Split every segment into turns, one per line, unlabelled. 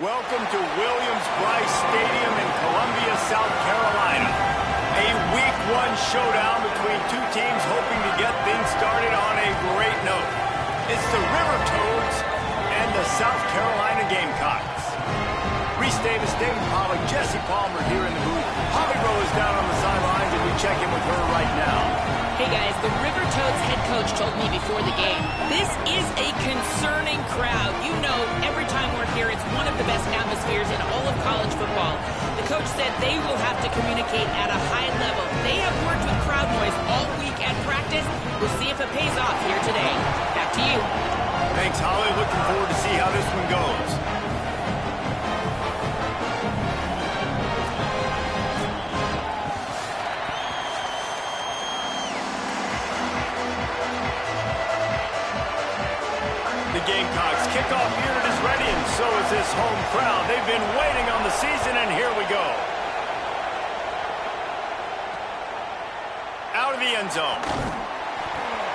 Welcome to Williams-Brice Stadium in Columbia, South Carolina. A Week 1 showdown between two teams hoping to get things started on a great note. It's the River Toads and the South Carolina Gamecocks. Reese Davis, David Pollock, Jesse Palmer here in the booth. Holly Rowe is down on the sidelines, and we check in with her right now.
Hey guys, the River Toads head coach told me before the game, this is a concerning crowd. You know, every time we're here, it's one of the best atmospheres in all of college football. The coach said they will have to communicate at a high level. They have worked with crowd noise all week at practice. We'll see if it pays off here today. Back to you.
Thanks, Holly. Looking forward to see how this one goes. Gamecocks kickoff unit is ready, and so is this home crowd. They've been waiting on the season, and here we go. Out of the end zone.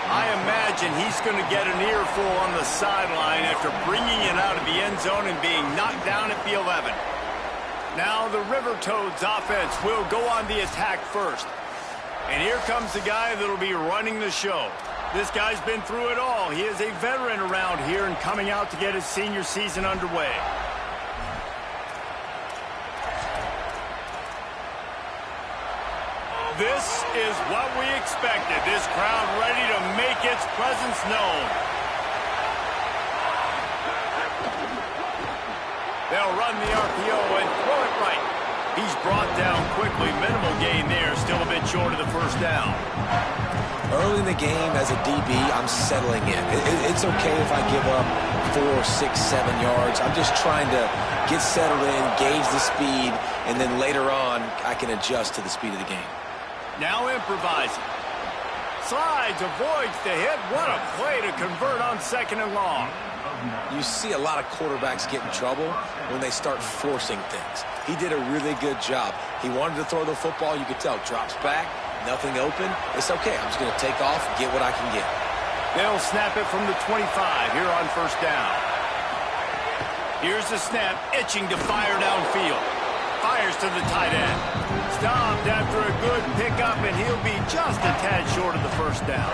I imagine he's going to get an earful on the sideline after bringing it out of the end zone and being knocked down at the 11. Now the River Toads offense will go on the attack first. And here comes the guy that'll be running the show. This guy's been through it all. He is a veteran around here and coming out to get his senior season underway. This is what we expected. This crowd ready to make its presence known. They'll run the RPO and throw it right. He's brought down quickly. Minimal gain there. Still a bit short of the first down.
Early in the game, as a DB, I'm settling in. It's okay if I give up 4, 6, 7 yards. I'm just trying to get settled in, gauge the speed, and then later on, I can adjust to the speed of the game.
Now improvising. Slides, avoids the hit. What a play to convert on 2nd and long.
You see a lot of quarterbacks get in trouble when they start forcing things. He did a really good job. He wanted to throw the football. You could tell. Drops back. Nothing open. It's okay. I'm just going to take off, get what I can get.
They'll snap it from the 25 here on first down. Here's the snap, itching to fire downfield. Fires to the tight end. Stopped after a good pickup, and he'll be just a tad short of the first down.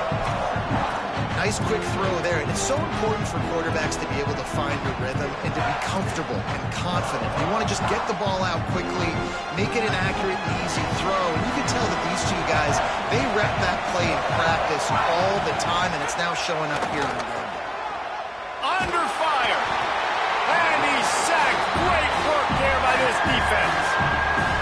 Nice quick throw there, and it's so important for quarterbacks to be able to find your rhythm and to be comfortable and confident. You want to just get the ball out quickly, make it an accurate and easy throw, and you can tell that these two guys, they rep that play in practice all the time, and it's now showing up here on the game.
Under fire, and he's sacked. Great work there by this defense.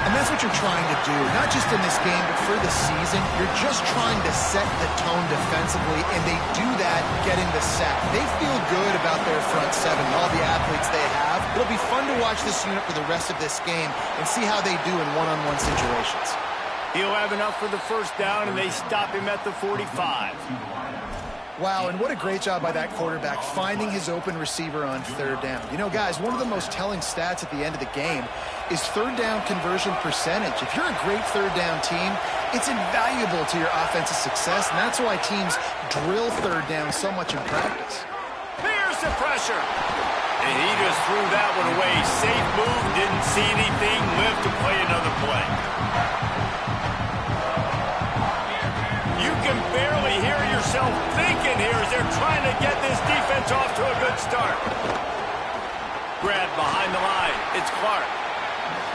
And that's what you're trying to do, not just in this game, but for the season. You're just trying to set the tone defensively, and they do that getting the sack. They feel good about their front seven and all the athletes they have. It'll be fun to watch this unit for the rest of this game and see how they do in one-on-one situations.
He'll have enough for the first down, and they stop him at the 45.
Wow, and what a great job by that quarterback finding his open receiver on 3rd down. You know, guys, one of the most telling stats at the end of the game is 3rd down conversion percentage. If you're a great 3rd down team, it's invaluable to your offensive success, and that's why teams drill 3rd down so much in practice.
Here's the pressure. And he just threw that one away. Safe move, didn't see anything, lived to play another play. You can barely hear yourself thinking here as they're trying to get this defense off to a good start. Grab behind the line. It's Clark.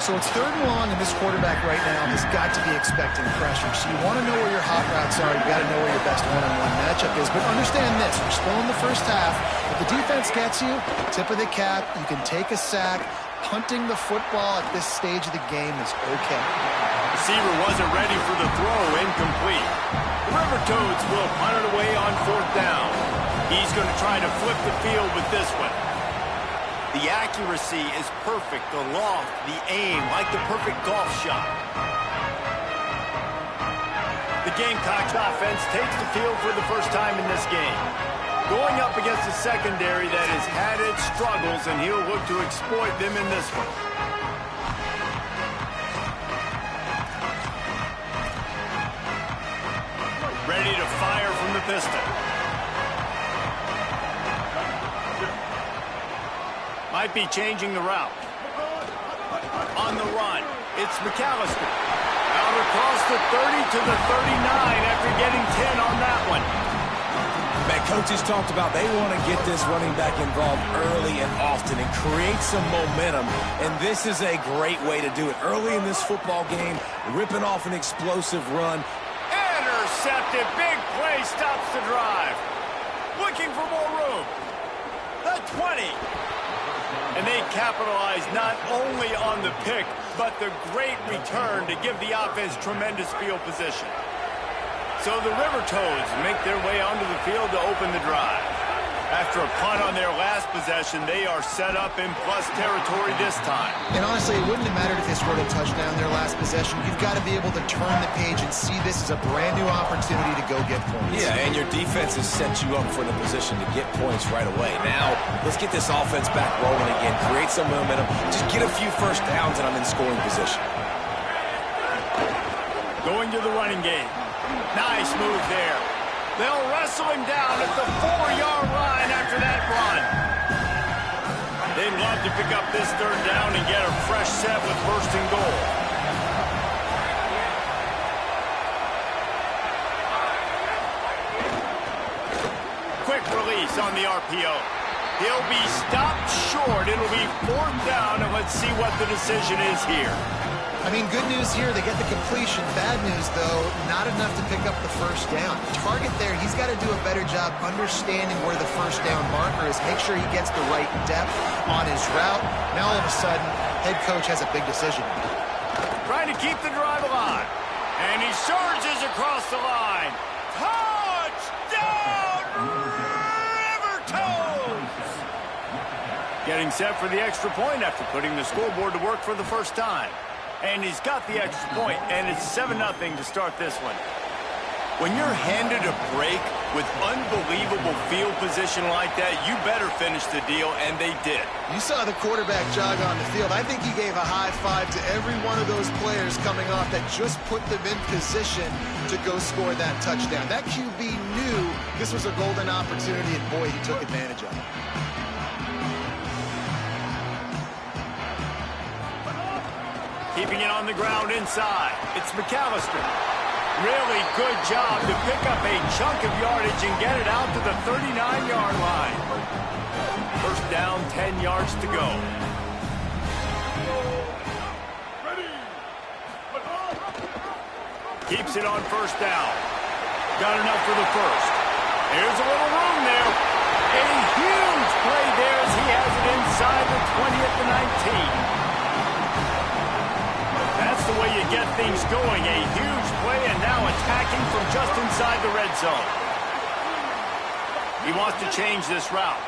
So it's 3rd and long, and this quarterback right now has got to be expecting pressure. So you want to know where your hot routes are. You've got to know where your best one-on-one matchup is. But understand this. We're still in the first half. If the defense gets you, tip of the cap, you can take a sack. Punting the football at this stage of the game is okay.
Receiver wasn't ready for the throw. Incomplete. The River Toads will punt it away on 4th down. He's going to try to flip the field with this one. The accuracy is perfect. The loft, the aim, like the perfect golf shot. The Gamecocks offense takes the field for the first time in this game. Going up against a secondary that has had its struggles, and he'll look to exploit them in this one. Ready to fire from the pistol. Might be changing the route. On the run, it's McAllister. Out across the 30 to the 39 after getting 10 on that one.
Man, coaches talked about they want to get this running back involved early and often and create some momentum, and this is a great way to do it. Early in this football game, ripping off an explosive run.
Intercepted. Big play stops the drive. Looking for more room. The 20. And they capitalize not only on the pick, but the great return to give the offense tremendous field position. So the River Toads make their way onto the field to open the drive. After a punt on their last possession, they are set up in plus territory this time.
And honestly, it wouldn't have mattered if they scored a touchdown their last possession. You've got to be able to turn the page and see this as a brand new opportunity to go get points.
Yeah, and your defense has set you up for the position to get points right away. Now, let's get this offense back rolling again, create some momentum, just get a few first downs, and I'm in scoring position.
Going to the running game. Nice move there. They'll wrestle him down at the 4-yard line after that run. They'd love to pick up this third down and get a fresh set with first and goal. Quick release on the RPO. He'll be stopped short. It'll be fourth down, and let's see what the decision is here.
I mean, good news here, they get the completion. Bad news, though, not enough to pick up the first down. Target there, he's got to do a better job understanding where the first down marker is. Make sure he gets the right depth on his route. Now, all of a sudden, head coach has a big decision.
Trying to keep the drive alive. And he surges across the line. Touchdown, River Toads! Getting set for the extra point after putting the scoreboard to work for the first time. And he's got the extra point, and it's 7-0 to start this one. When you're handed a break with unbelievable field position like that, you better finish the deal, and they did.
You saw the quarterback jog on the field. I think he gave a high five to every one of those players coming off that just put them in position to go score that touchdown. That QB knew this was a golden opportunity, and boy, he took advantage of it.
Keeping it on the ground inside. It's McAllister. Really good job to pick up a chunk of yardage and get it out to the 39-yard line. First down, 10 yards to go. Keeps it on first down. Got enough for the first. Here's a little room there. A huge play there as he has it inside the 20 at the 19. That's the way you get things going. A huge play and now attacking from just inside the red zone. He wants to change this route.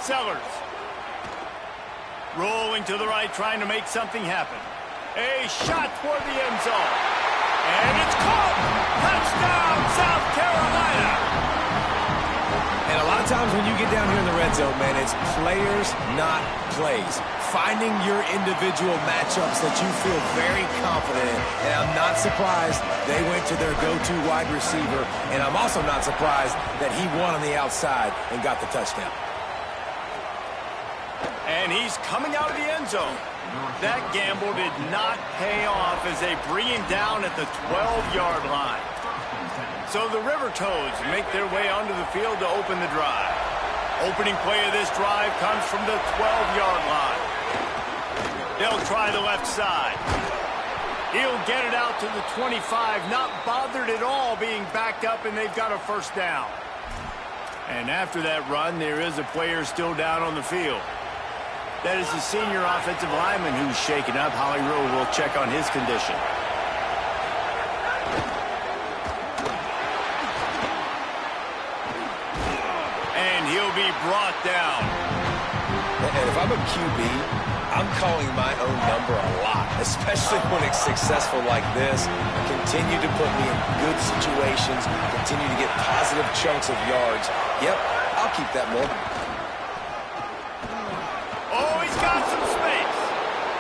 Sellers. Rolling to the right, trying to make something happen. A shot toward the end zone. And it's caught! Touchdown, South Carolina!
And a lot of times when you get down here in the red zone, man, it's players, not plays. Finding your individual matchups that you feel very confident in. And I'm not surprised they went to their go-to wide receiver. And I'm also not surprised that he won on the outside and got the touchdown.
And he's coming out of the end zone. That gamble did not pay off as they bring him down at the 12-yard line. So the River Toads make their way onto the field to open the drive. Opening play of this drive comes from the 12-yard line. They'll try the left side. He'll get it out to the 25, not bothered at all being backed up, and they've got a first down. And after that run, there is a player still down on the field. That is the senior offensive lineman who's shaken up. Holly Rowe will check on his condition. And he'll be brought down.
And if I'm a QB, I'm calling my own number a lot, especially when it's successful like this. Continue to put me in good situations, continue to get positive chunks of yards. Yep, I'll keep that more.
Oh, he's got some space.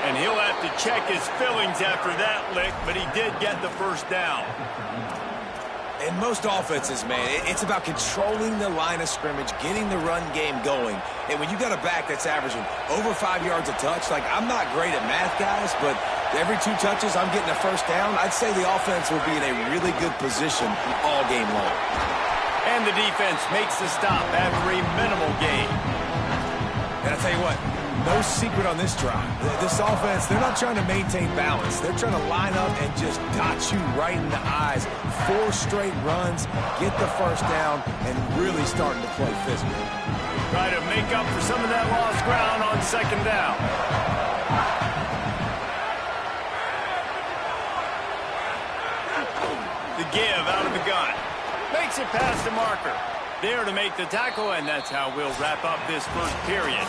And he'll have to check his fillings after that lick, but he did get the first down.
In most offenses, man, it's about controlling the line of scrimmage, getting the run game going. And when you got a back that's averaging over 5 yards a touch, like, I'm not great at math, guys, but every 2 touches I'm getting a first down, I'd say the offense will be in a really good position all game long.
And the defense makes the stop after a minimal gain.
And I tell you what, no secret on this drive. This offense, they're not trying to maintain balance. They're trying to line up and just dot you right in the eyes. 4 straight runs, get the first down, and really starting to play physical.
Try to make up for some of that lost ground on second down. The give out of the gun. Makes it past the marker. There to make the tackle, and that's how we'll wrap up this first period.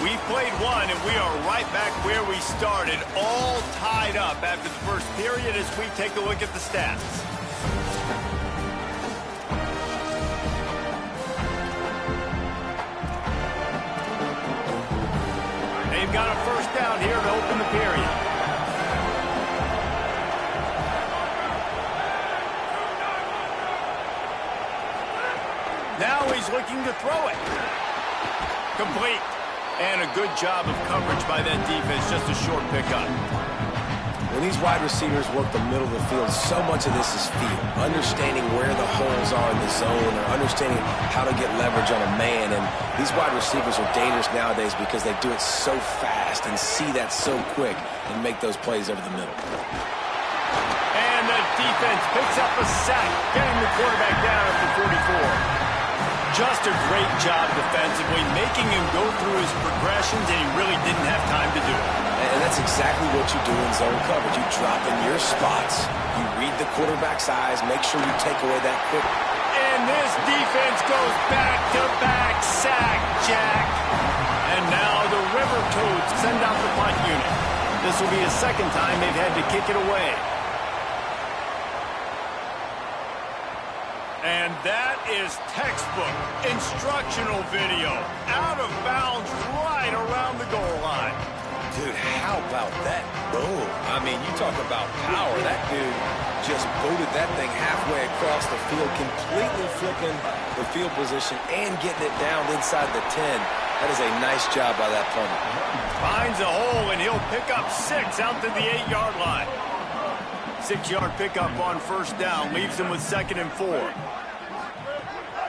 We've played one, and we are right back where we started, all tied up after the first period as we take a look at the stats. They've got a first down here to open the period. Now he's looking to throw it. Complete. And a good job of coverage by that defense, just a short pickup.
When these wide receivers work the middle of the field, so much of this is feel. Understanding where the holes are in the zone or understanding how to get leverage on a man. And these wide receivers are dangerous nowadays because they do it so fast and see that so quick and make those plays over the middle.
And the defense picks up a sack, getting the quarterback down at the 44. Just a great job defensively, making him go through his progressions, and he really didn't have time to do it.
And that's exactly what you do in zone coverage. You drop in your spots. You read the quarterback's eyes. Make sure you take away that quick.
And this defense goes back-to-back sack, Jack. And now the River Toads send out the punt unit. This will be the second time they've had to kick it away. And that is textbook instructional video. Out of bounds right around the goal line.
Dude, how about that boom? I mean, you talk about power. That dude just booted that thing halfway across the field, completely flipping the field position and getting it down inside the 10. That is a nice job by that punter.
Finds a hole, and he'll pick up 6 out to the 8-yard line. 6-yard pickup on first down. Leaves him with 2nd and 4.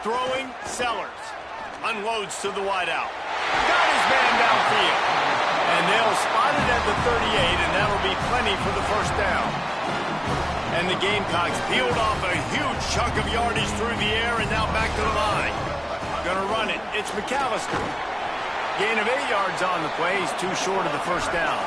Throwing, Sellers. Unloads to the wideout. Got his man downfield. And they'll spot it at the 38, and that'll be plenty for the first down. And the Gamecocks peeled off a huge chunk of yardage through the air and now back to the line. Gonna run it. It's McAllister. Gain of 8 yards on the play. He's too short of the first down.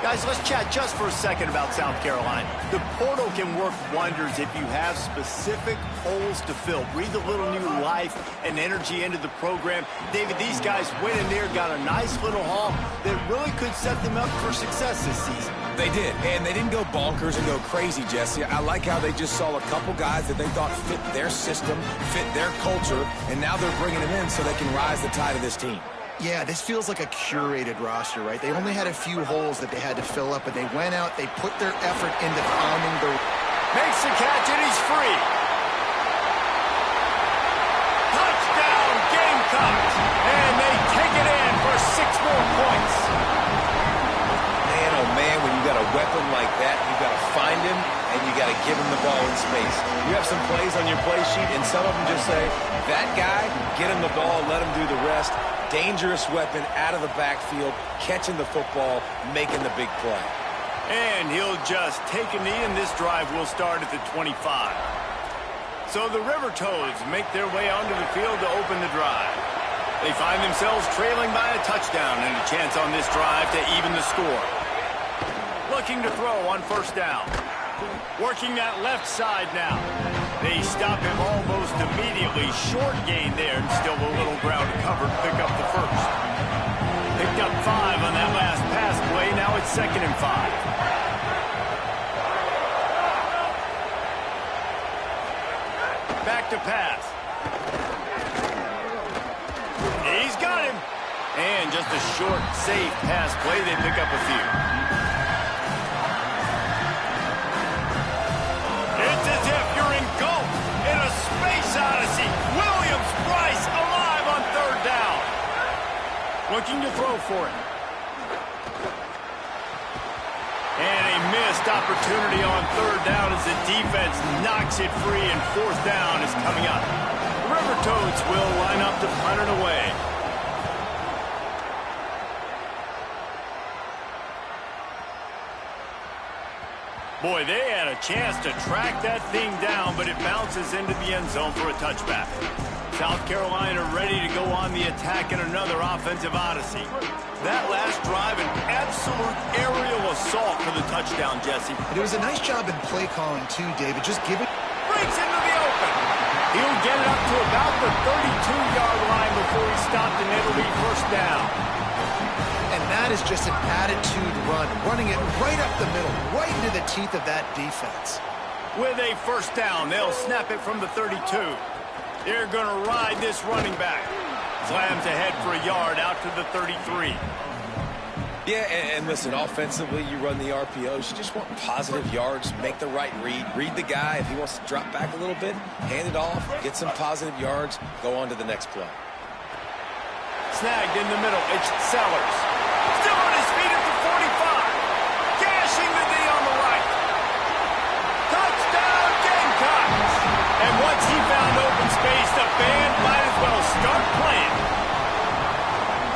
Guys, let's chat just for a second about South Carolina. The portal can work wonders if you have specific holes to fill. Breathe a little new life and energy into the program. David, these guys went in there, got a nice little haul that really could set them up for success this season.
They did, and they didn't go bonkers and go crazy, Jesse. I like how they just saw a couple guys that they thought fit their system, fit their culture, and now they're bringing them in so they can rise the tide of this team.
Yeah, this feels like a curated roster, right? They only had a few holes that they had to fill up, but they went out, they put their effort into finding the...
Makes the catch, and he's free. Touchdown, Gamecocks! And they take it in for 6 more points.
Man, oh man, when you got a weapon like that, you got to find him, and you got to give him the ball in space. You have some plays on your play sheet, and some of them just say, that guy, get him the ball, let him do the rest. Dangerous weapon out of the backfield, catching the football, making the big play.
And he'll just take a knee, and this drive will start at the 25. So the River Toads make their way onto the field to open the drive. They find themselves trailing by a touchdown and a chance on this drive to even the score. Looking to throw on first down. Working that left side now. They stop him almost immediately. Short gain there, and still a little ground covered. Pick up the first. Picked up 5 on that last pass play. Now it's 2nd and 5. Back to pass. He's got him. And just a short, safe pass play. They pick up a few. It's as if you're Looking to throw for it. And a missed opportunity on third down as the defense knocks it free, and fourth down is coming up. The River Toads will line up to punt it away. Boy, they had a chance to track that thing down, but it bounces into the end zone for a touchback. South Carolina ready to go on the attack in another offensive odyssey. That last drive, an absolute aerial assault for the touchdown, Jesse.
It was a nice job in play calling, too, David. Just give it.
Breaks into the open. He'll get it up to about the 32-yard line before he stopped, and it'll be first down.
And that is just an attitude run, running it right up the middle, right into the teeth of that defense.
With a first down, they'll snap it from the 32. They're going to ride this running back. Slams ahead for a yard out to the 33.
Yeah, and listen, offensively, you run the RPOs. You just want positive yards, make the right read. Read the guy. If he wants to drop back a little bit, hand it off, get some positive yards, go on to the next play.
Snagged in the middle. It's Sellers. Still on his feet at the 45. Gashing the D on the right. Touchdown, Gamecocks. And once he found open space, the band might as well start playing.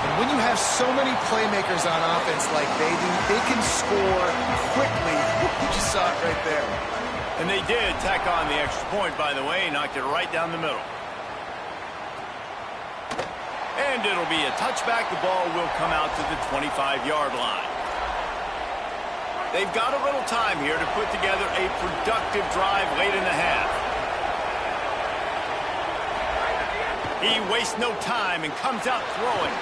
And when you have so many playmakers on offense like they do, they can score quickly. You just saw it right there.
And they did tack on the extra point, by the way. Knocked it right down the middle. And it'll be a touchback. The ball will come out to the 25-yard line. They've got a little time here to put together a productive drive late in the half. He wastes no time and comes out throwing.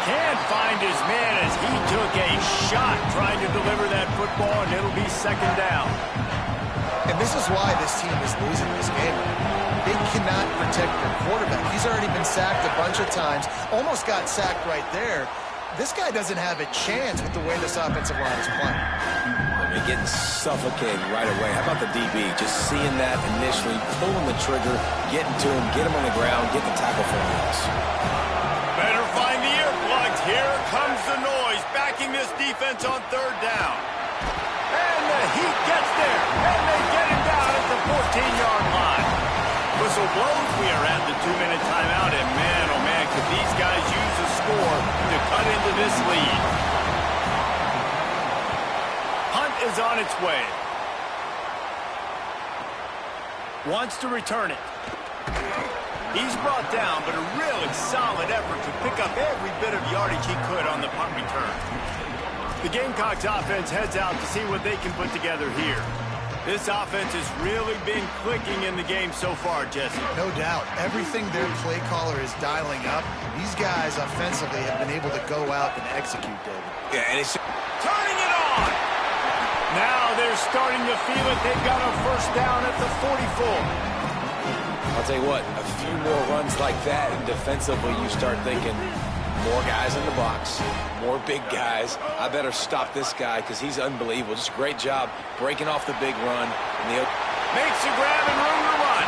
Can't find his man as he took a shot trying to deliver that football, and it'll be second down.
And this is why this team is losing this game. They cannot protect their quarterback. He's already been sacked a bunch of times, almost got sacked right there. This guy doesn't have a chance with the way this offensive line is playing.
I mean, getting suffocated right away. How about the DB? Just seeing that initially, pulling the trigger, getting to him, get him on the ground, get the tackle for a loss.
Better find the earplugs. Here comes the noise, backing this defense on third down. And the Heat gets there, and they get him down at the 14-yard line. Whistle blows. We are at the 2-minute timeout, and man, oh man, could these guys use a score to cut into this lead. Hunt is on its way. Wants to return it. He's brought down, but a really solid effort to pick up every bit of yardage he could on the punt return. The Gamecocks offense heads out to see what they can put together here. This offense has really been clicking in the game so far, Jesse.
No doubt. Everything their play caller is dialing up, these guys offensively have been able to go out and execute, David.
Yeah, and it's
turning it on. Now they're starting to feel it. They've got a first down at the 44.
I'll tell you what, a few more runs like that, and defensively you start thinking, more guys in the box, more big guys. I better stop this guy because he's unbelievable. Just a great job breaking off the big run.
Makes a grab and room to run.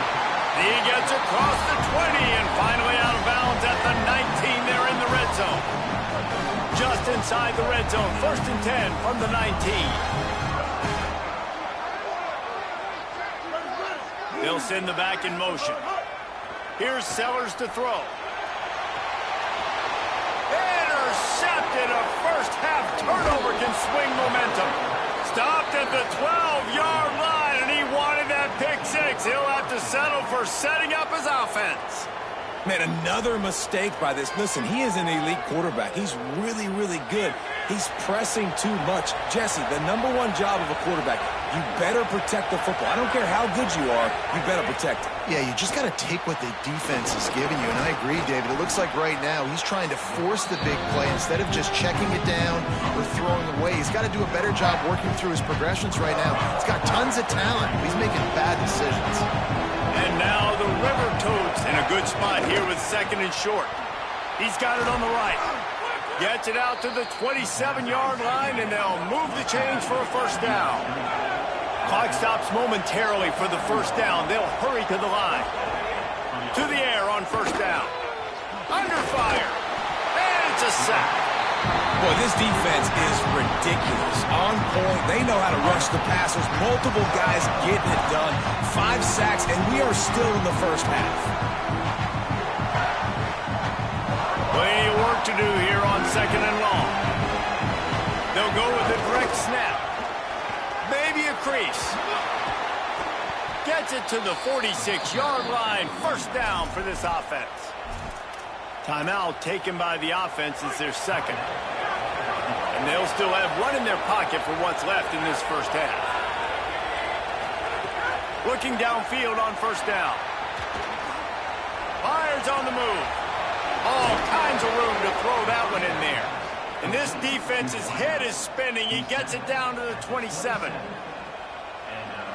He gets across the 20 and finally out of bounds at the 19. They're in the red zone. Just inside the red zone. First and 10 from the 19. They'll send the back in motion. Here's Sellers to throw. Intercepted. A first-half turnover can swing momentum. Stopped at the 12-yard line, and he wanted that pick six. He'll have to settle for setting up his offense.
Man, another mistake by this. Listen, he is an elite quarterback. He's really, really good. He's pressing too much. Jesse, the number one job of a quarterback, you better protect the football. I don't care how good you are, you better protect it.
Yeah, you just got to take what the defense is giving you, and I agree, David. It looks like right now he's trying to force the big play instead of just checking it down or throwing away. He's got to do a better job working through his progressions right now. He's got tons of talent. He's making bad decisions.
And now the River Toads in a good spot here with second and short. He's got it on the right. Gets it out to the 27-yard line, and they'll move the chains for a first down. Clock stops momentarily for the first down. They'll hurry to the line. To the air on first down. Under fire. It's a sack.
Boy, this defense is ridiculous. On point. They know how to rush the passers. Multiple guys getting it done. 5 sacks, and we are still in the first half.
Plenty of work to do here on 2nd and long. They'll go with a direct snap. Maybe a crease. Gets it to the 46-yard line. First down for this offense. Timeout taken by the offense is their second. And they'll still have one in their pocket for what's left in this first half. Looking downfield on first down. Fires on the move. All kinds of room to throw that one in there. And this defense's head is spinning. He gets it down to the 27.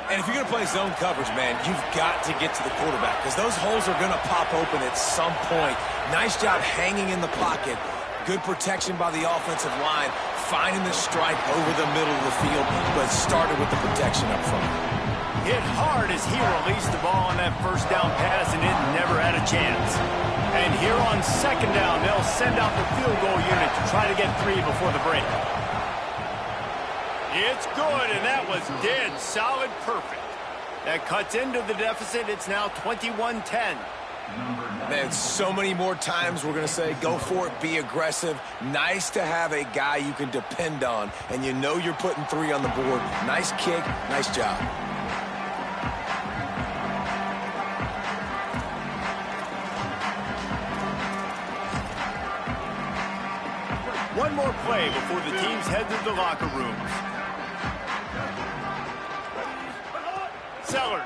And if you're going to play zone coverage, man, you've got to get to the quarterback because those holes are going to pop open at some point. Nice job hanging in the pocket. Good protection by the offensive line, finding the strike over the middle of the field, but started with the protection up front.
Hit hard as he released the ball on that first down pass, and it never had a chance. And here on 2nd down, they'll send out the field goal unit to try to get 3 before the break. It's good, and that was dead solid perfect. That cuts into the deficit. It's now 21-10.
Man, so many more times we're going to say, go for it, be aggressive. Nice to have a guy you can depend on, and you know you're putting 3 on the board. Nice kick, nice job.
One more play before the teams head to the locker rooms. Sellers.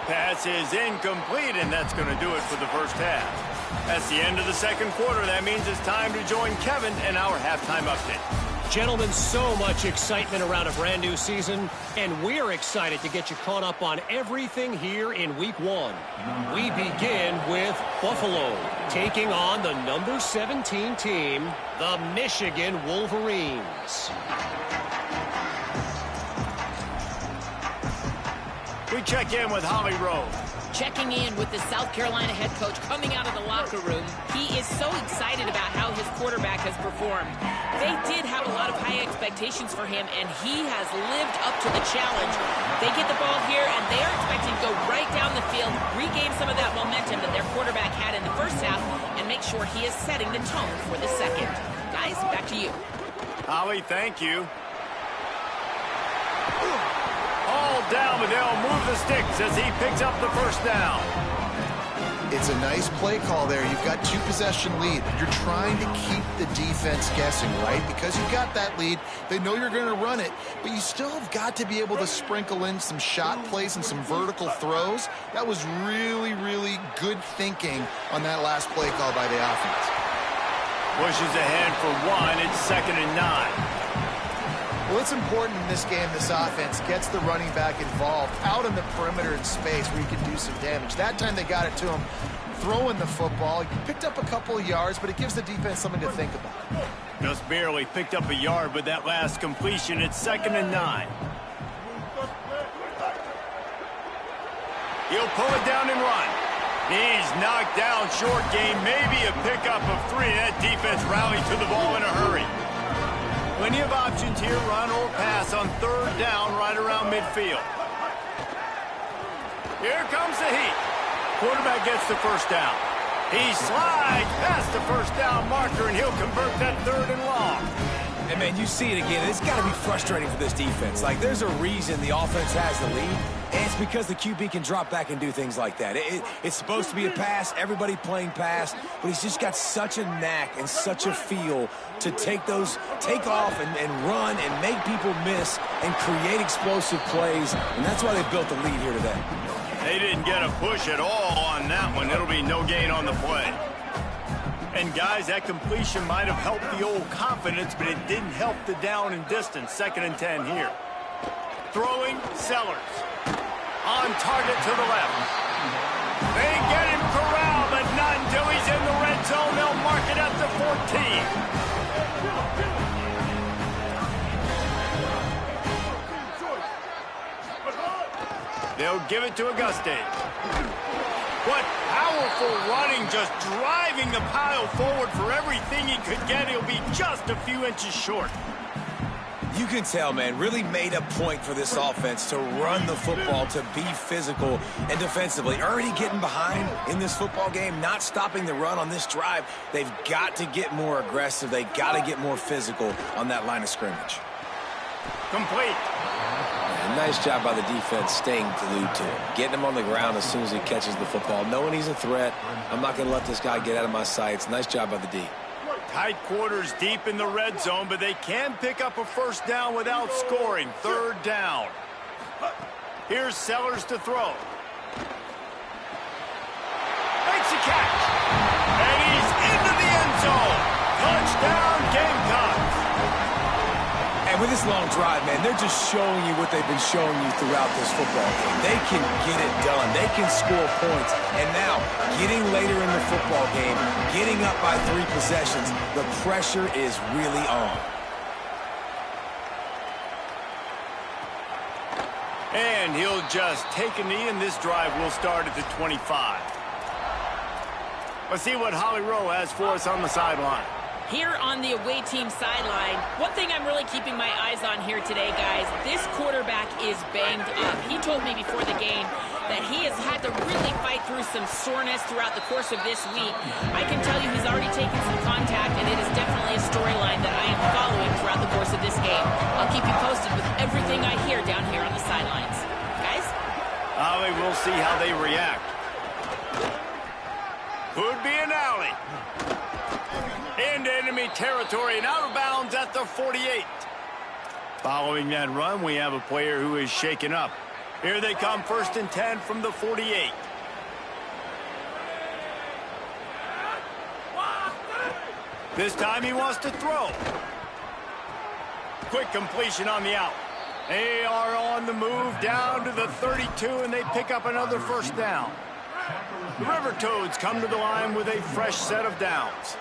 Pass is incomplete, and that's going to do it for the first half. That's the end of the second quarter. That means it's time to join Kevin in our halftime update.
Gentlemen, so much excitement around a brand new season, and we're excited to get you caught up on everything here in Week 1. We begin with Buffalo, taking on the number 17 team, the Michigan Wolverines.
We check in with Holly Rowe.
Checking in with the South Carolina head coach coming out of the locker room. He is so excited about how his quarterback has performed. They did have a lot of high expectations for him, and he has lived up to the challenge. They get the ball here, and they are expecting to go right down the field, regain some of that momentum that their quarterback had in the first half, and make sure he is setting the tone for the second. Guys, back to you.
Holly, thank you. All down, but they'll move the sticks as he picks up the first down.
It's a nice play call there. You've got 2-possession lead. You're trying to keep the defense guessing, right? Because you've got that lead. They know you're going to run it, but you still have got to be able to sprinkle in some shot plays and some vertical throws. That was really, really good thinking on that last play call by the offense.
Pushes ahead for 1. It's 2nd and 9.
Well, it's important in this game, this offense gets the running back involved out in the perimeter in space where you can do some damage. That time they got it to him throwing the football. He picked up a couple of yards, but it gives the defense something to think about.
Just barely picked up a yard with that last completion. It's 2nd and 9. He'll pull it down and run. He's knocked down short game, maybe a pickup of 3. That defense rallied to the ball in a hurry. Plenty of options here, run or pass on 3rd down right around midfield. Here comes the heat. Quarterback gets the first down. He slides past the first down marker, and he'll convert that 3rd and long.
And, man, you see it again. It's got to be frustrating for this defense. Like, there's a reason the offense has the lead, and it's because the QB can drop back and do things like that. It's supposed to be a pass, everybody playing pass, but he's just got such a knack and such a feel to take off and run and make people miss and create explosive plays, and that's why they built the lead here today.
They didn't get a push at all on that one. It'll be no gain on the play. And, guys, that completion might have helped the old confidence, but it didn't help the down and distance. 2nd and 10 here. Throwing, Sellers. On target to the left. They get him corralled, but not until he's in the red zone. They'll mark it at the 14. They'll give it to Auguste. What power powerful running, just driving the pile forward for everything he could get. He'll be just a few inches short.
You can tell, man, really made a point for this offense to run the football, to be physical and defensively. Already getting behind in this football game, not stopping the run on this drive. They've got to get more aggressive. They got to get more physical on that line of scrimmage.
Complete.
And nice job by the defense staying glued to him, getting him on the ground as soon as he catches the football, knowing he's a threat. I'm not going to let this guy get out of my sights. Nice job by the D.
Tight quarters deep in the red zone, but they can pick up a first down without scoring. Third down. Here's Sellers to throw. Makes a catch. And he's into the end zone. Touchdown, Gamecocks.
And with this long drive, man, they're just showing you what they've been showing you throughout this football game. They can get it done. They can score points. And now, getting later in the football game, getting up by 3 possessions, the pressure is really on.
And he'll just take a knee, and this drive will start at the 25. Let's see what Holly Rowe has for us on the sideline.
Here on the away team sideline, one thing I'm really keeping my eyes on here today, guys, this quarterback is banged up. He told me before the game that he has had to really fight through some soreness throughout the course of this week. I can tell you he's already taken some contact, and it is definitely a storyline that I am following throughout the course of this game. I'll keep you posted with everything I hear down here on the sidelines. Guys?
Holly, we'll see how they react. Could be an alley. Into enemy territory and out of bounds at the 48. Following that run, we have a player who is shaken up. Here they come, 1st and 10 from the 48. This time he wants to throw. Quick completion on the out. They are on the move down to the 32, and they pick up another first down. The River Toads come to the line with a fresh set of downs.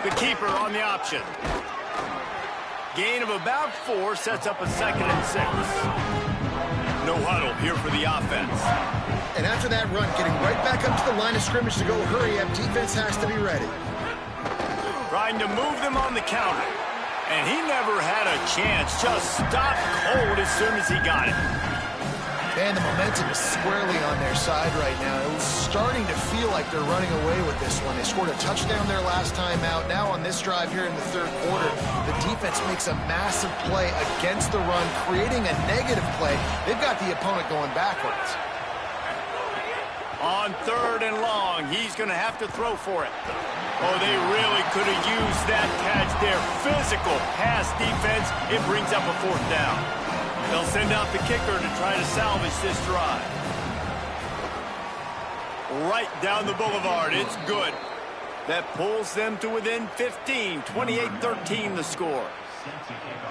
The keeper on the option. Gain of about 4 sets up a 2nd and 6. No huddle here for the offense.
And after that run, getting right back up to the line of scrimmage to go hurry up, defense has to be ready.
Trying to move them on the counter. And he never had a chance. Just stopped cold as soon as he got it.
Man, the momentum is squarely on their side right now. It was starting to feel like they're running away with this one. They scored a touchdown their last time out. Now on this drive here in the 3rd quarter, the defense makes a massive play against the run, creating a negative play. They've got the opponent going backwards.
On 3rd and long, he's going to have to throw for it. Oh, they really could have used that catch there. Physical pass defense. It brings up a 4th down. They'll send out the kicker to try to salvage this drive. Right down the boulevard. It's good. That pulls them to within 15. 28-13 the score.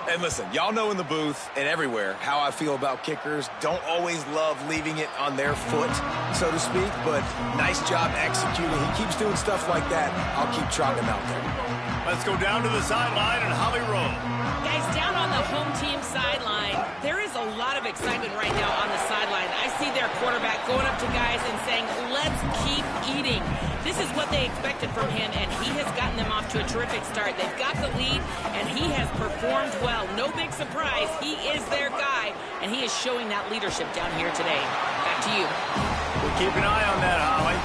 And listen, y'all know in the booth and everywhere how I feel about kickers. Don't always love leaving it on their foot, so to speak, but nice job executing. He keeps doing stuff like that. I'll keep trotting him out there.
Let's go down to the sideline and Holly Rowe.
Guys, down on the home team sideline, there is a lot of excitement right now on the sideline. I see their quarterback going up to guys and saying, let's keep eating. This is what they expected from him, and he has gotten them off to a terrific start. They've got the lead, and he has performed well. No big surprise. He is their guy, and he is showing that leadership down here today. Back to you.
We'll keep an eye on that, Holly.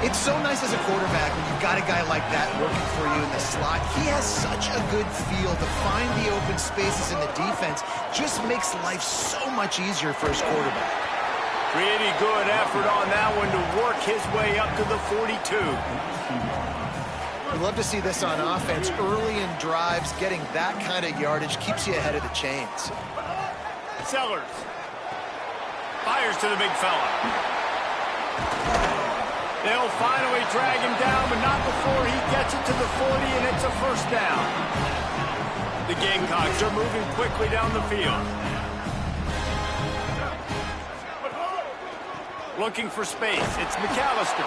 It's so nice as a quarterback when you've got a guy like that working for you in the slot. He has such a good feel to find the open spaces in the defense. Just makes life so much easier for his quarterback.
Pretty good effort on that one to work his way up to the 42.
We'd love to see this on offense. Early in drives, getting that kind of yardage keeps you ahead of the chains.
Sellers fires to the big fella. They'll finally drag him down, but not before he gets it to the 40, and it's a first down. The Gamecocks are moving quickly down the field. Looking for space. It's McAllister.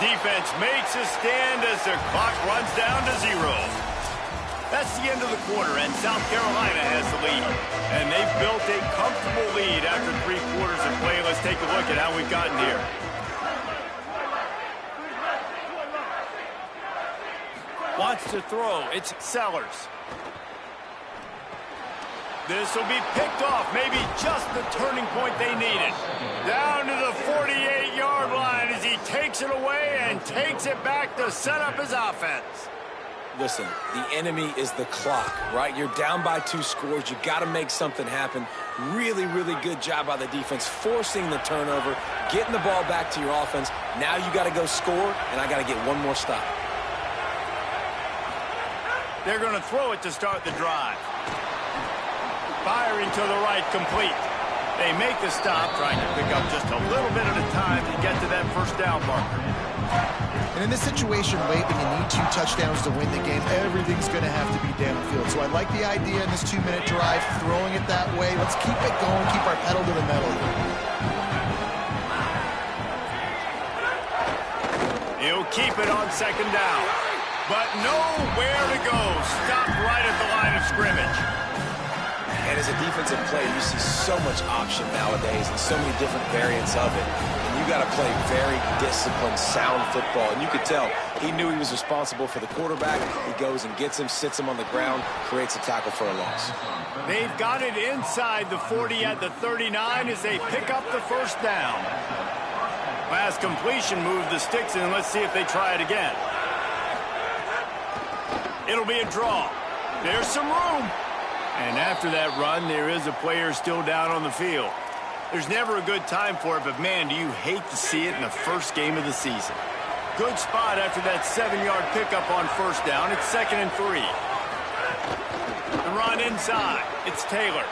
Defense makes a stand as the clock runs down to 0. That's the end of the quarter, and South Carolina has the lead. And they've built a comfortable lead after 3 quarters of play Let's take a look at how we've gotten here. Wants to throw. It's Sellers. This will be picked off. Maybe just the turning point they needed. Down to the 48-yard line as he takes it away and takes it back to set up his offense.
Listen, the enemy is the clock, right? You're down by 2 scores. You got to make something happen. Really, really good job by the defense, forcing the turnover, getting the ball back to your offense. Now you got to go score, and I got to get one more stop.
They're going to throw it to start the drive. Firing to the right, complete. They make the stop, trying to pick up just a little bit at a time to get to that first down marker.
And in this situation late when you need 2 touchdowns to win the game, everything's going to have to be downfield. So I like the idea in this 2-minute drive, throwing it that way. Let's keep it going, keep our pedal to the metal.
He'll keep it on second down. But nowhere to go. Stopped right at the line of scrimmage.
And as a defensive player, you see so much option nowadays and so many different variants of it. And you got to play very disciplined, sound football. And you could tell he knew he was responsible for the quarterback. He goes and gets him, sits him on the ground, creates a tackle for a loss.
They've got it inside the 40 at the 39 as they pick up the first down. Last completion moved the sticks in. Let's see if they try it again. It'll be a draw. There's some room. And after that run, there is a player still down on the field. There's never a good time for it, but man, do you hate to see it in the first game of the season. Good spot after that 7-yard pickup on first down. It's 2nd and 3. The run inside. It's Taylor.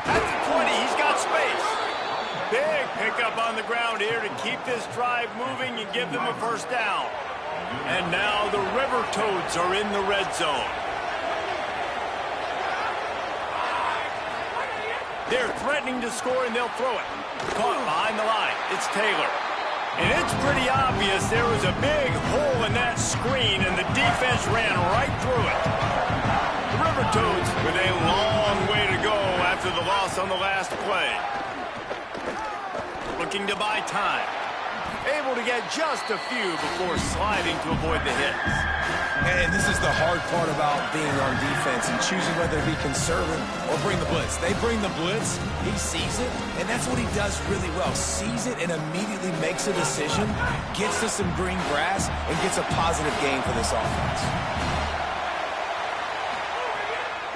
At the 20, he's got space. Big pickup on the ground here to keep this drive moving and give them a first down. And now the River Toads are in the red zone. They're threatening to score, and they'll throw it. Caught behind the line. It's Taylor. And it's pretty obvious there was a big hole in that screen, and the defense ran right through it. The River Toads with a long way to go after the loss on the last play. Looking to buy time. Able to get just a few before sliding to avoid the hits.
And this is the hard part about being on defense and choosing whether to be conservative or bring the blitz. They bring the blitz, he sees it, and that's what he does really well. Sees it and immediately makes a decision, gets to some green grass, and gets a positive gain for this offense.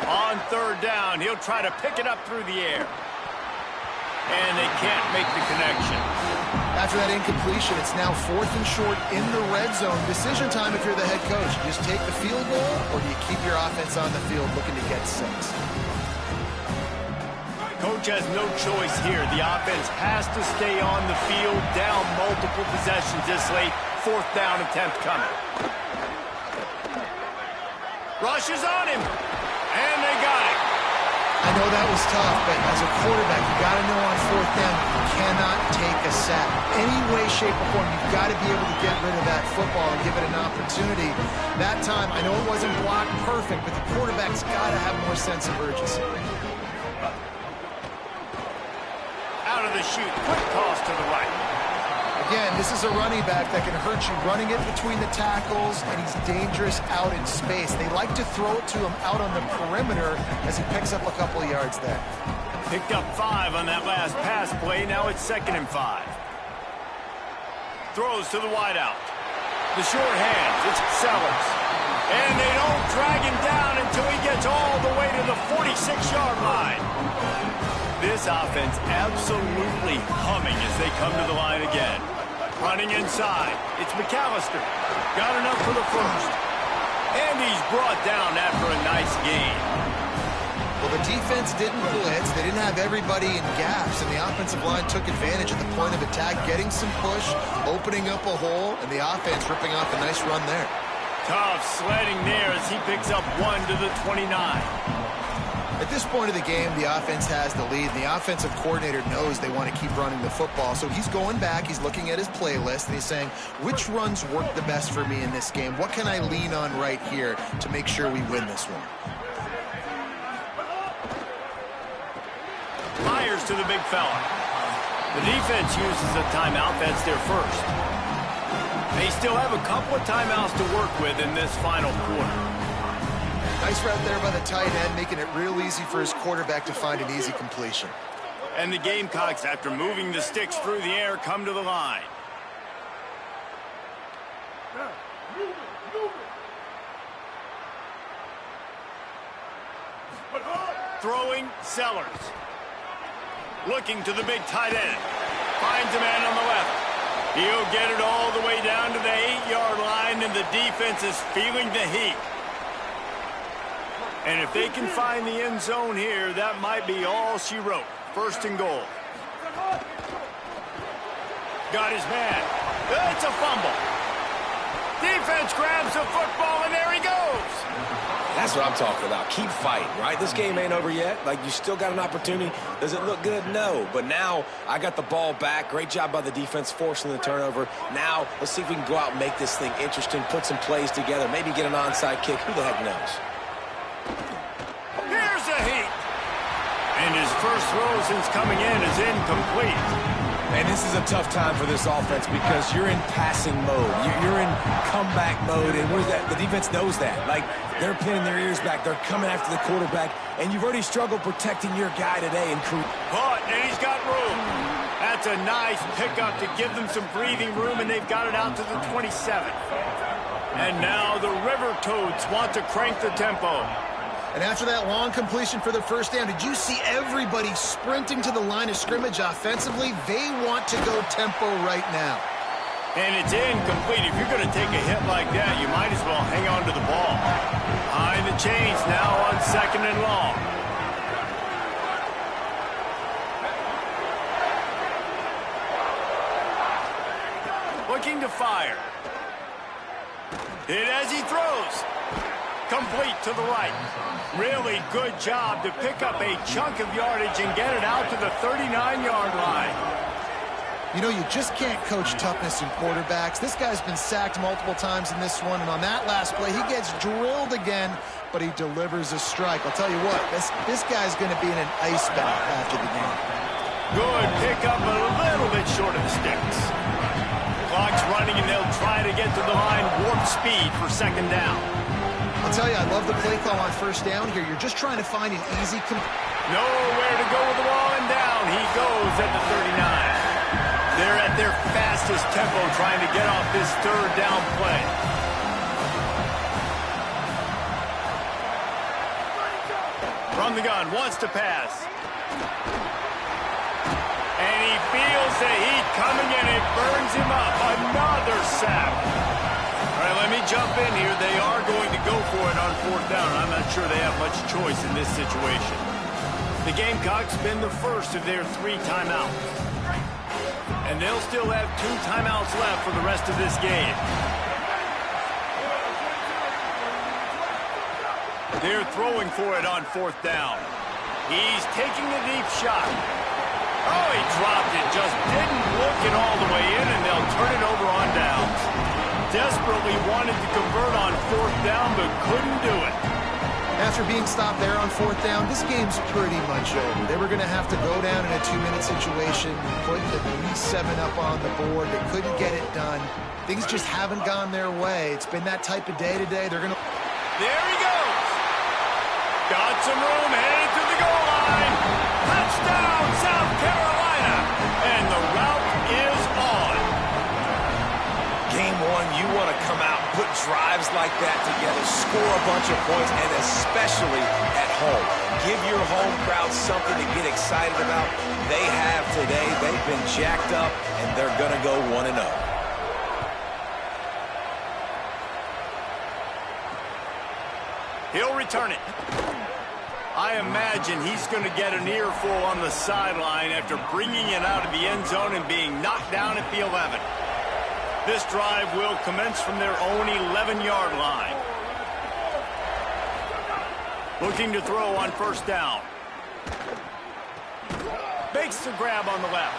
On third down, he'll try to pick it up through the air. And they can't make the connection.
After that incompletion, it's now 4th and short in the red zone. Decision time if you're the head coach. You just take the field goal, or do you keep your offense on the field looking to get 6?
Coach has no choice here. The offense has to stay on the field, down multiple possessions this late. 4th down attempt coming. Rushes on him, and they got it.
I know that was tough, but as a quarterback, you got to know on 4th down, you cannot take a sack. Any way, shape, or form, you've got to be able to get rid of that football and give it an opportunity. That time, I know it wasn't blocked perfect, but the quarterback's got to have more sense of urgency.
Out of the chute, quick toss to the right.
Again, this is a running back that can hurt you running it between the tackles, and he's dangerous out in space. They like to throw it to him out on the perimeter as he picks up a couple of yards there.
Picked up 5 on that last pass play. Now it's 2nd and 5. Throws to the wideout. The short hands. It's Sellers. And they don't drag him down until he gets all the way to the 46-yard line. This offense absolutely humming as they come to the line again. Running inside. It's McAllister. Got enough for the first. And he's brought down after a nice gain.
Well, the defense didn't blitz. They didn't have everybody in gaps, and the offensive line took advantage at the point of attack, getting some push, opening up a hole, and the offense ripping off a nice run there.
Tough sledding there as he picks up 1 to the 29.
At this point of the game, the offense has the lead. The offensive coordinator knows they want to keep running the football. So he's going back, he's looking at his playlist, and he's saying, which runs work the best for me in this game? What can I lean on right here to make sure we win this one?
Myers to the big fella. The defense uses a timeout. That's their first. They still have a couple of timeouts to work with in this final quarter.
Nice route there by the tight end, making it real easy for his quarterback to find an easy completion.
And the Gamecocks, after moving the sticks through the air, come to the line. Throwing, Sellers. Looking to the big tight end. Finds a man on the left. He'll get it all the way down to the 8-yard line, and the defense is feeling the heat. And if they can find the end zone here, that might be all she wrote. First and goal. Got his man. It's a fumble. Defense grabs the football, and there he goes.
That's what I'm talking about. Keep fighting, right? This game ain't over yet. Like, you still got an opportunity. Does it look good? No. But now I got the ball back. Great job by the defense forcing the turnover. Now let's see if we can go out and make this thing interesting, put some plays together, maybe get an onside kick. Who the heck knows?
Here's a heat. And his first throw since coming in is incomplete.
And this is a tough time for this offense because you're in passing mode. You're in comeback mode, and the defense knows that. Like, they're pinning their ears back. They're coming after the quarterback, and you've already struggled protecting your guy today.
Caught, and he's got room. That's a nice pickup to give them some breathing room, and they've got it out to the 27. And now the River Toads want to crank the tempo.
And after that long completion for the first down, did you see everybody sprinting to the line of scrimmage offensively? They want to go tempo right now.
And it's incomplete. If you're going to take a hit like that, you might as well hang on to the ball. Behind the chains now on second and long. Looking to fire. Hit as he throws. Complete to the right. Really good job to pick up a chunk of yardage and get it out to the 39-yard line.
You know, you just can't coach toughness in quarterbacks. This guy's been sacked multiple times in this one, and on that last play, he gets drilled again, but he delivers a strike. I'll tell you what, this guy's going to be in an ice bath after the game.
Good pickup, but a little bit short of the sticks. Clock's running, and they'll try to get to the line warp speed for second down.
I'll tell you, I love the play call on first down here. You're just trying to find an easy...
Nowhere to go with the ball, and down he goes at the 39. They're at their fastest tempo trying to get off this third down play. From the gun, wants to pass. And he feels the heat coming, and it burns him up. Another sack. All right, let me jump in here. They are going to go for it on fourth down. I'm not sure they have much choice in this situation. The Gamecocks spend the first of their 3 timeouts. And they'll still have 2 timeouts left for the rest of this game. They're throwing for it on fourth down. He's taking the deep shot. Oh, he dropped it. Just didn't look it all the way in, and they'll turn it over on downs. Desperately wanted to convert on fourth down, but couldn't do it.
After being stopped there on fourth down, this game's pretty much over. They were going to have to go down in a 2-minute situation, put at least 7 up on the board. They couldn't get it done. Things just haven't gone their way. It's been that type of day today. They're going to...
There he goes. Got some room, headed to the goal line. Touchdown, South Carolina. And the route is on.
Game 1, you want to come out, put drives like that together, score a bunch of points, and especially at home. Give your home crowd something to get excited about. They have today. They've been jacked up, and they're going to go 1-0.
He'll return it. I imagine he's going to get an earful on the sideline after bringing it out of the end zone and being knocked down at the 11. This drive will commence from their own 11-yard line. Looking to throw on first down. Makes the grab on the left.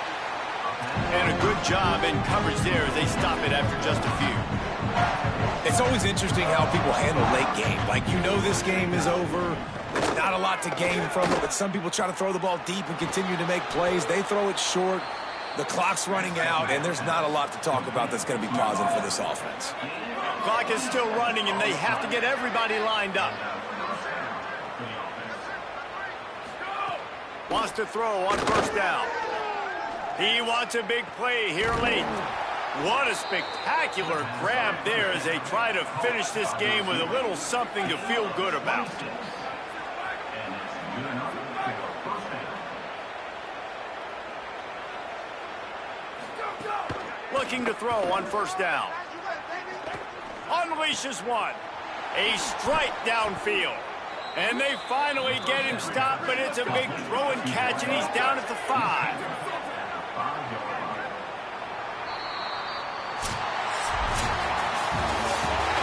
And a good job in coverage there as they stop it after just a few.
It's always interesting how people handle late game. Like, you know this game is over. There's not a lot to gain from it, but some people try to throw the ball deep and continue to make plays. They throw it short. The clock's running out, and there's not a lot to talk about that's going to be positive for this offense.
Clock is still running, and they have to get everybody lined up. Wants to throw on first down. He wants a big play here late. What a spectacular grab there as they try to finish this game with a little something to feel good about. Looking to throw on first down. Unleashes one. A strike downfield. And they finally get him stopped, but it's a big throw and catch, and he's down at the 5.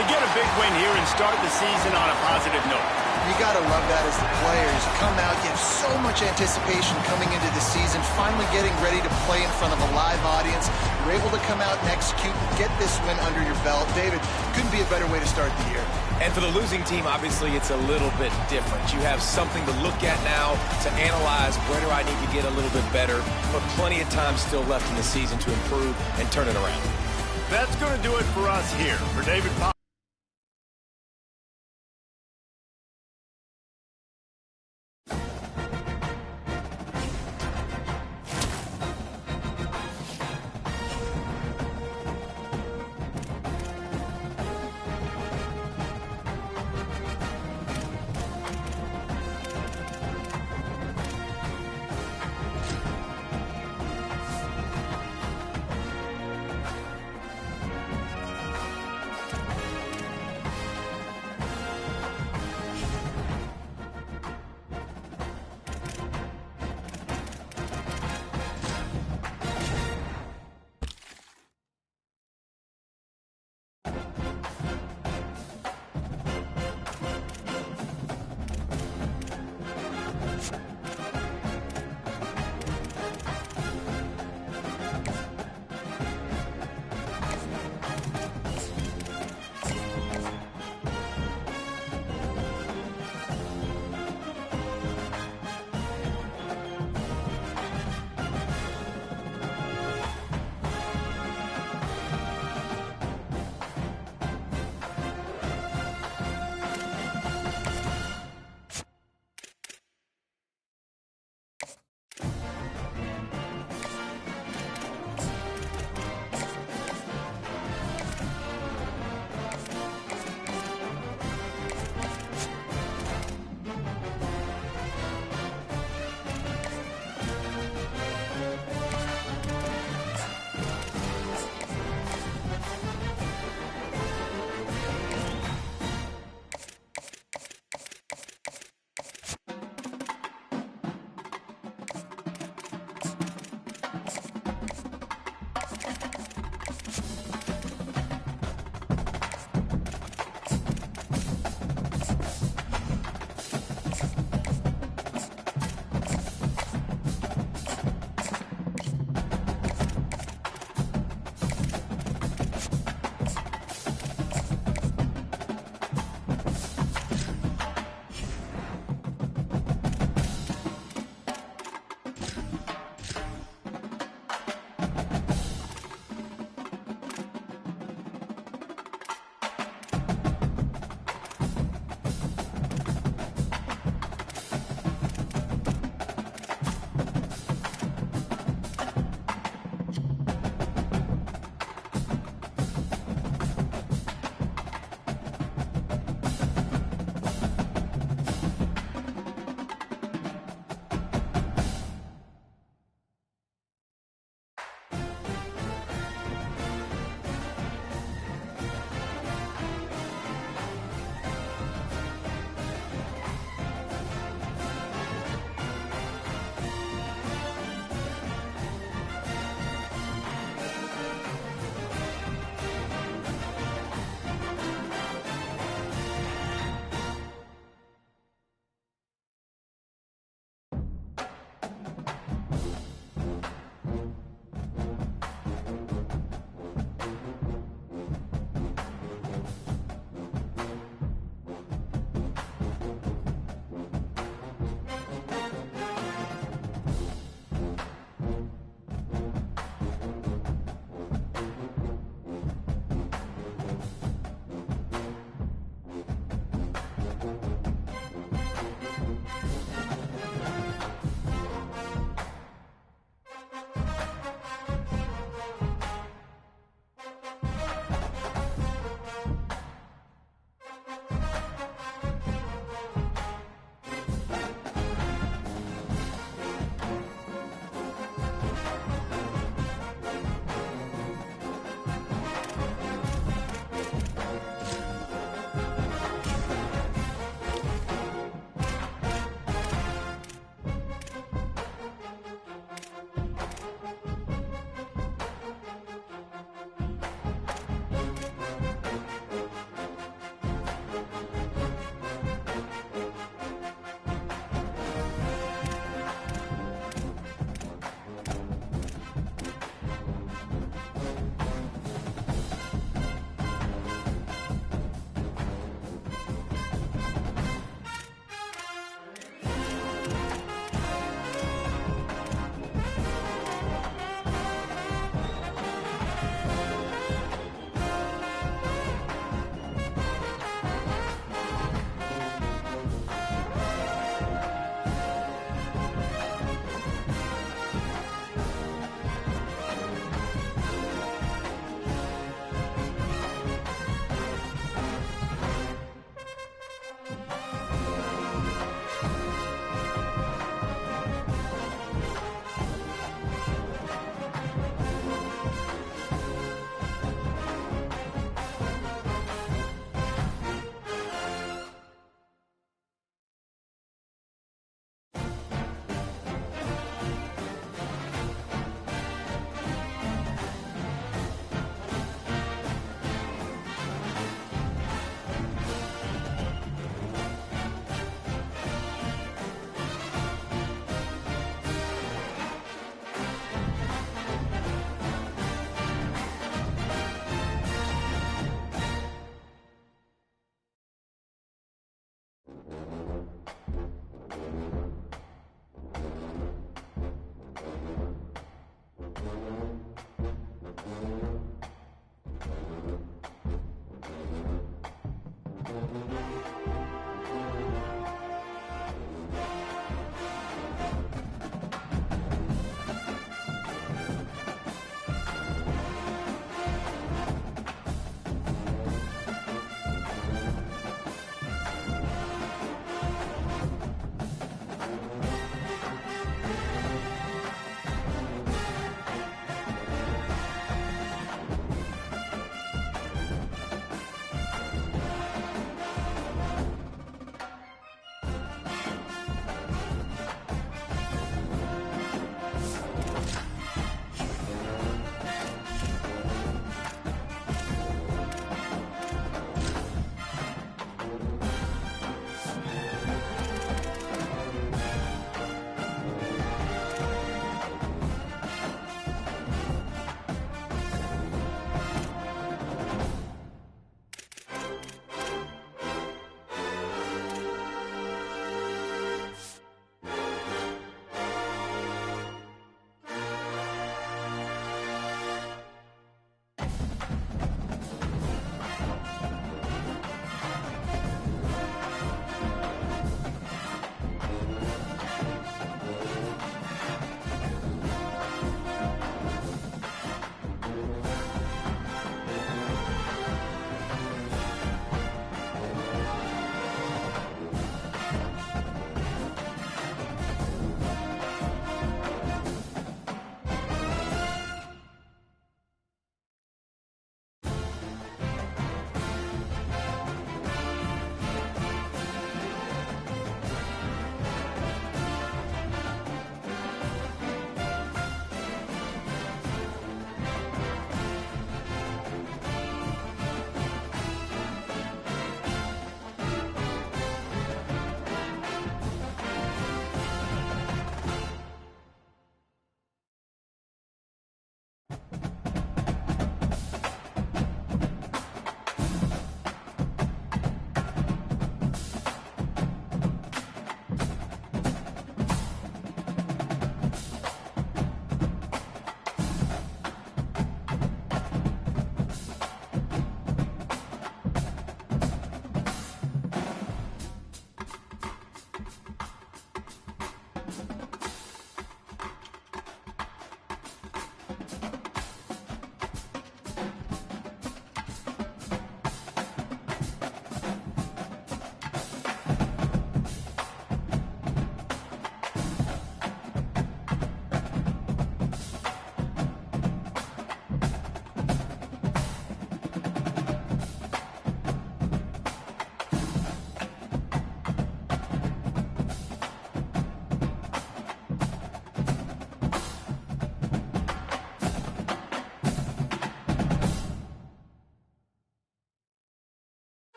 They get a big win here and start the season on a positive note.
You got to love that as the players. You come out, you have so much anticipation coming into the season, finally getting ready to play in front of a live audience. You're able to come out and execute, get this win under your belt. David, couldn't be a better way to start the year.
And for the losing team, obviously, it's a little bit different. You have something to look at now to analyze where do I need to get a little bit better, but plenty of time still left in the season to improve and turn it around.
That's going to do it for us here. For David Pop.